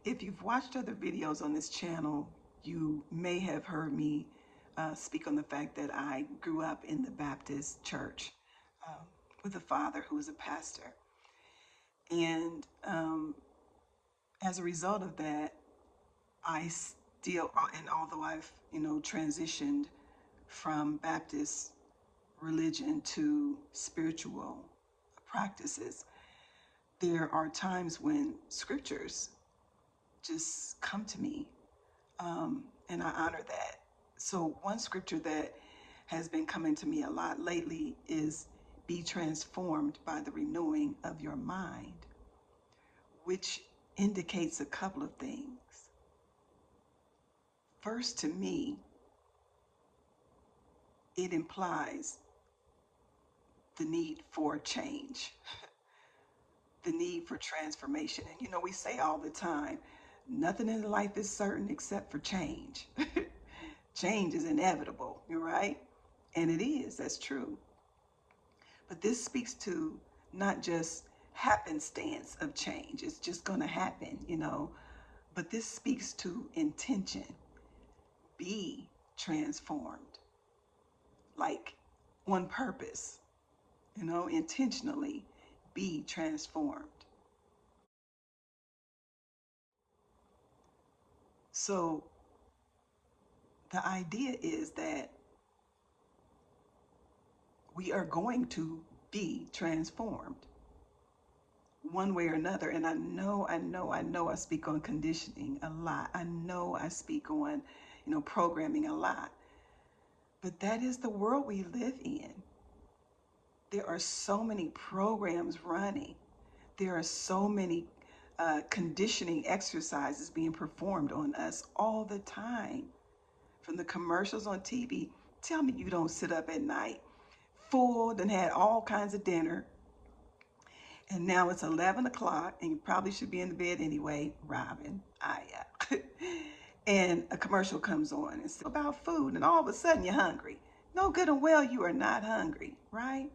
If you've watched other videos on this channel, you may have heard me speak on the fact that I grew up in the Baptist church with a father who was a pastor. And as a result of that, I still, and although I've, transitioned from Baptist religion to spiritual practices, there are times when scriptures just come to me, and I honor that. So one scripture that has been coming to me a lot lately is be transformed by the renewing of your mind, which indicates a couple of things. First, to me, it implies the need for change, the need for transformation. And we say all the time, nothing in life is certain except for change. Change is inevitable, you're right? And it is, that's true. But this speaks to not just happenstance of change, it's just going to happen, but this speaks to intention. Be transformed, like on purpose, intentionally be transformed. So the idea is that we are going to be transformed one way or another. And I know I speak on conditioning a lot. I know I speak on, programming a lot. But that is the world we live in. There are so many programs running. There are so many conditioning exercises being performed on us all the time. From the commercials on TV, tell me you don't sit up at night full and had all kinds of dinner, and now it's 11 o'clock and you probably should be in the bed anyway, Robin. And a commercial comes on. It's about food, and all of a sudden you're hungry. No, good and well, you are not hungry, right?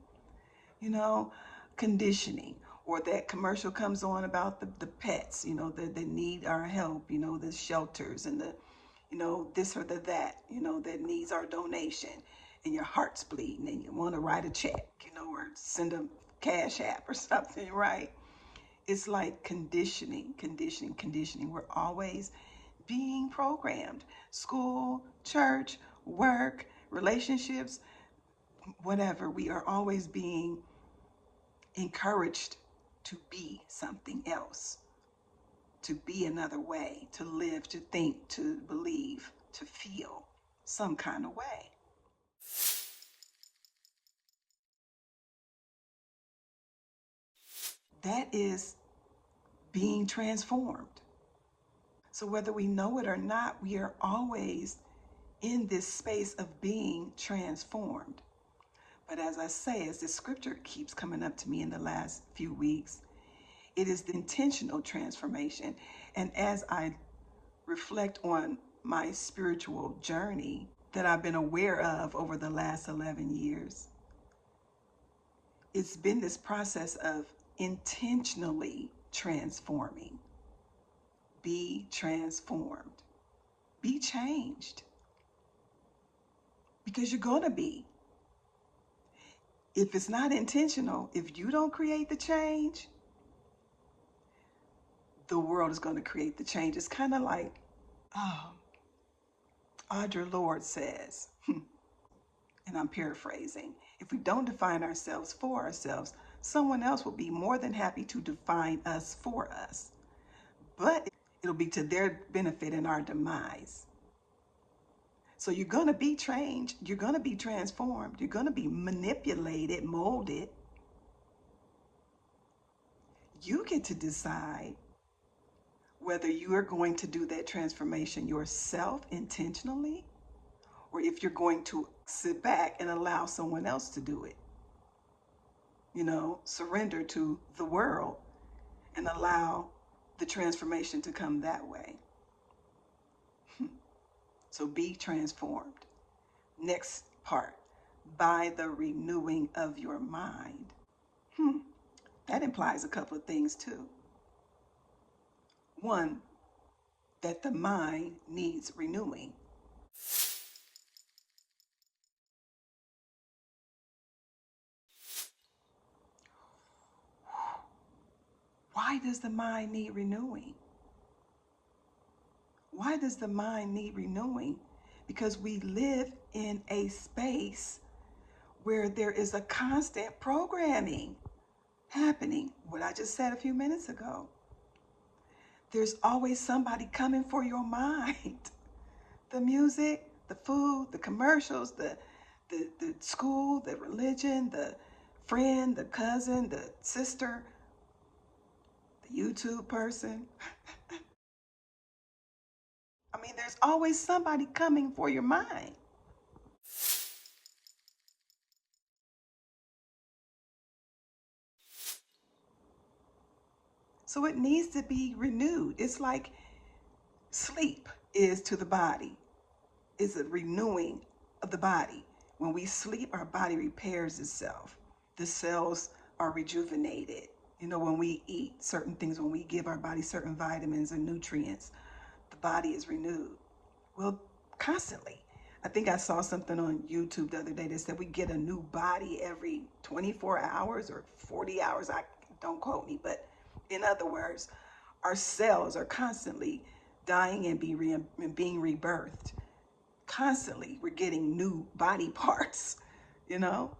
Conditioning. Or that commercial comes on about the pets, that need our help, the shelters and the, this or that, that needs our donation. And your heart's bleeding and you want to write a check, or send a cash app or something, right? It's like conditioning. We're always being programmed. School, church, work, relationships, whatever. We are always being encouraged to be something else, to be another way, to live, to think, to believe, to feel some kind of way. That is being transformed. So whether we know it or not, we are always in this space of being transformed. But as I say, as the scripture keeps coming up to me in the last few weeks, it is the intentional transformation. And as I reflect on my spiritual journey that I've been aware of over the last 11 years, it's been this process of intentionally transforming. Be transformed. Be changed. Because you're going to be. If it's not intentional, if you don't create the change, the world is going to create the change. It's kind of like Audre Lorde says, and I'm paraphrasing, if we don't define ourselves for ourselves, someone else will be more than happy to define us for us. But it'll be to their benefit and our demise. So you're going to be trained, you're going to be transformed, you're going to be manipulated, molded. You get to decide whether you are going to do that transformation yourself intentionally, or if you're going to sit back and allow someone else to do it. Surrender to the world and allow the transformation to come that way. So be transformed. Next part, by the renewing of your mind. That implies a couple of things too. One, that the mind needs renewing. Why does the mind need renewing? Why does the mind need renewing? Because we live in a space where there is a constant programming happening. What I just said a few minutes ago. There's always somebody coming for your mind. The music, the food, the commercials, the school, the religion, the friend, the cousin, the sister, the YouTube person. I mean, there's always somebody coming for your mind. So it needs to be renewed. It's like sleep is to the body, is a renewing of the body. When we sleep, our body repairs itself. The cells are rejuvenated. You know, when we eat certain things, when we give our body certain vitamins and nutrients, the body is renewed. Well, constantly. I think I saw something on YouTube the other day that said we get a new body every 24 hours or 40 hours. I don't quote me, but in other words, our cells are constantly dying and being rebirthed. Constantly, we're getting new body parts, you know?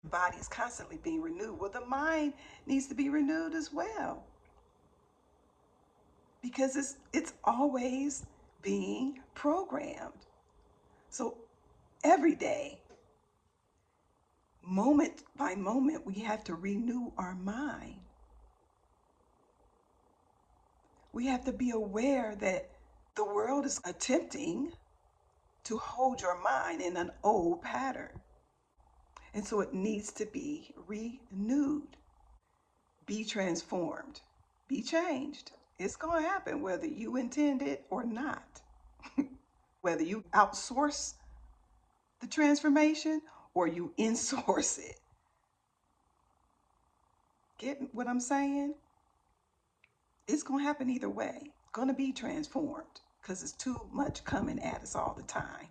The body is constantly being renewed. Well, the mind needs to be renewed as well because it's always being programmed. So every day, moment by moment, we have to renew our mind. We have to be aware that the world is attempting to hold your mind in an old pattern. And so it needs to be renewed, be transformed, be changed. It's going to happen whether you intend it or not. Whether you outsource the transformation or you insource it. Get what I'm saying? It's going to happen either way. It's going to be transformed because it's too much coming at us all the time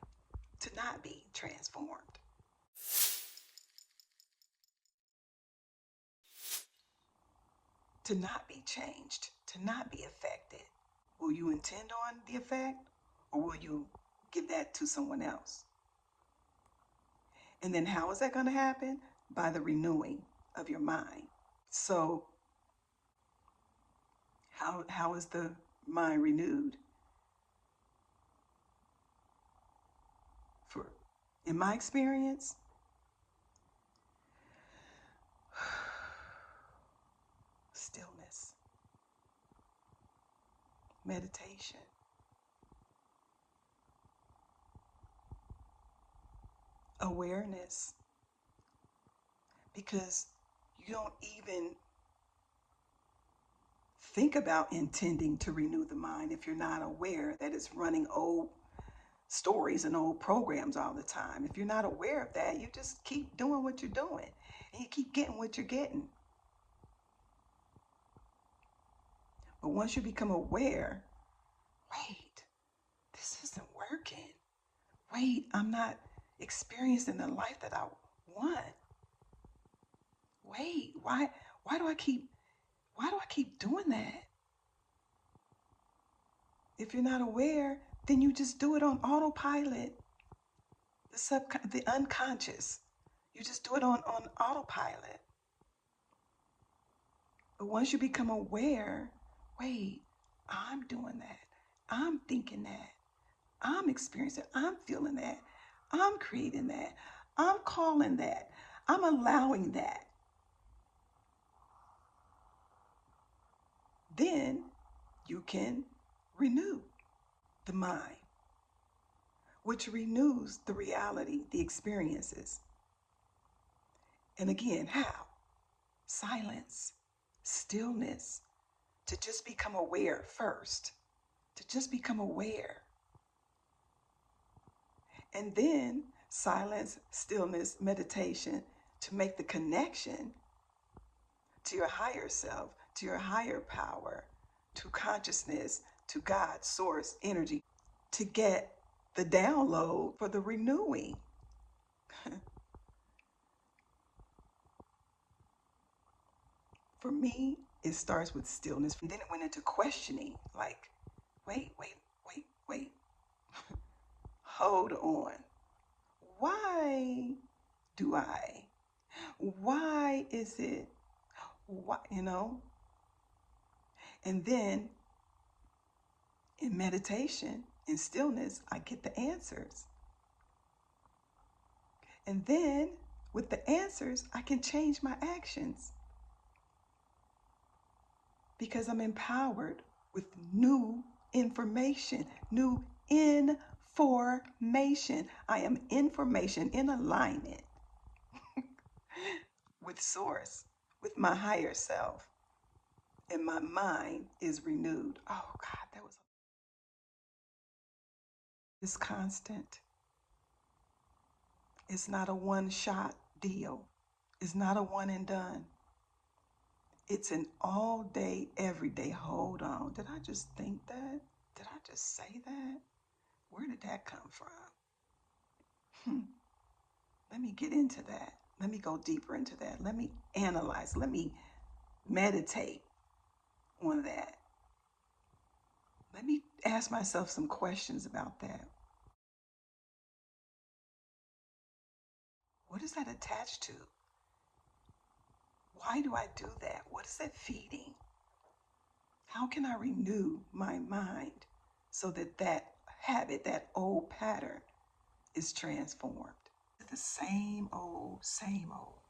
to not be transformed, to not be changed, to not be affected. Will you intend on the effect or will you give that to someone else? And then how is that going to happen? By the renewing of your mind. So, how is the mind renewed? For in my experience, stillness, meditation, awareness, because you don't even think about intending to renew the mind if you're not aware that it's running old stories and old programs all the time. If you're not aware of that, you just keep doing what you're doing and you keep getting what you're getting. But once you become aware, wait, this isn't working. Wait, I'm not experiencing the life that I want. Wait, why do I keep doing that? If you're not aware, then you just do it on autopilot. The unconscious. You just do it on autopilot. But once you become aware, wait, I'm doing that. I'm thinking that. I'm experiencing, I'm feeling that. I'm creating that. I'm calling that. I'm allowing that. Then you can renew the mind, which renews the reality, the experiences. And again, how? Silence, stillness, to just become aware first, to just become aware. And then silence, stillness, meditation to make the connection to your higher self, to your higher power, to consciousness, to God, source, energy, to get the download for the renewing. For me, it starts with stillness. And then it went into questioning, like, wait. Hold on. Why do I? Why is it? Why, And then in meditation, in stillness, I get the answers. And then with the answers, I can change my actions because I'm empowered with new information, new information. I am information in alignment with source, with my higher self, and my mind is renewed. Oh God, that was this constant. It's not a one-shot deal. It's not a one and done. It's an all day, every day. Hold on. Did I just think that? Did I just say that? Where did that come from? Let me get into that. Let me go deeper into that. Let me analyze. Let me meditate on that. Let me ask myself some questions about that. What is that attached to? Why do I do that? What is that feeding? How can I renew my mind so that that habit, that old pattern is transformed? The same old, same old.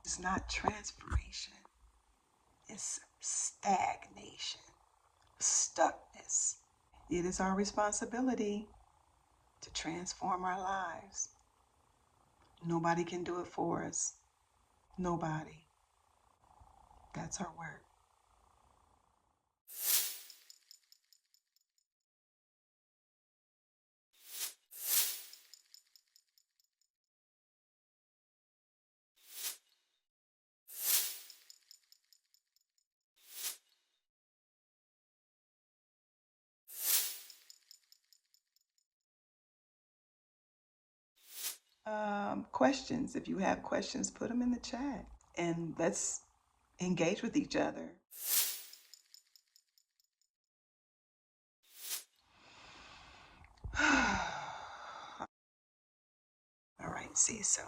It's not transformation. It's stagnation, stuckness. It is our responsibility to transform our lives. Nobody can do it for us. Nobody. That's our work. Questions. If you have questions, put them in the chat and let's engage with each other. All right, see you soon.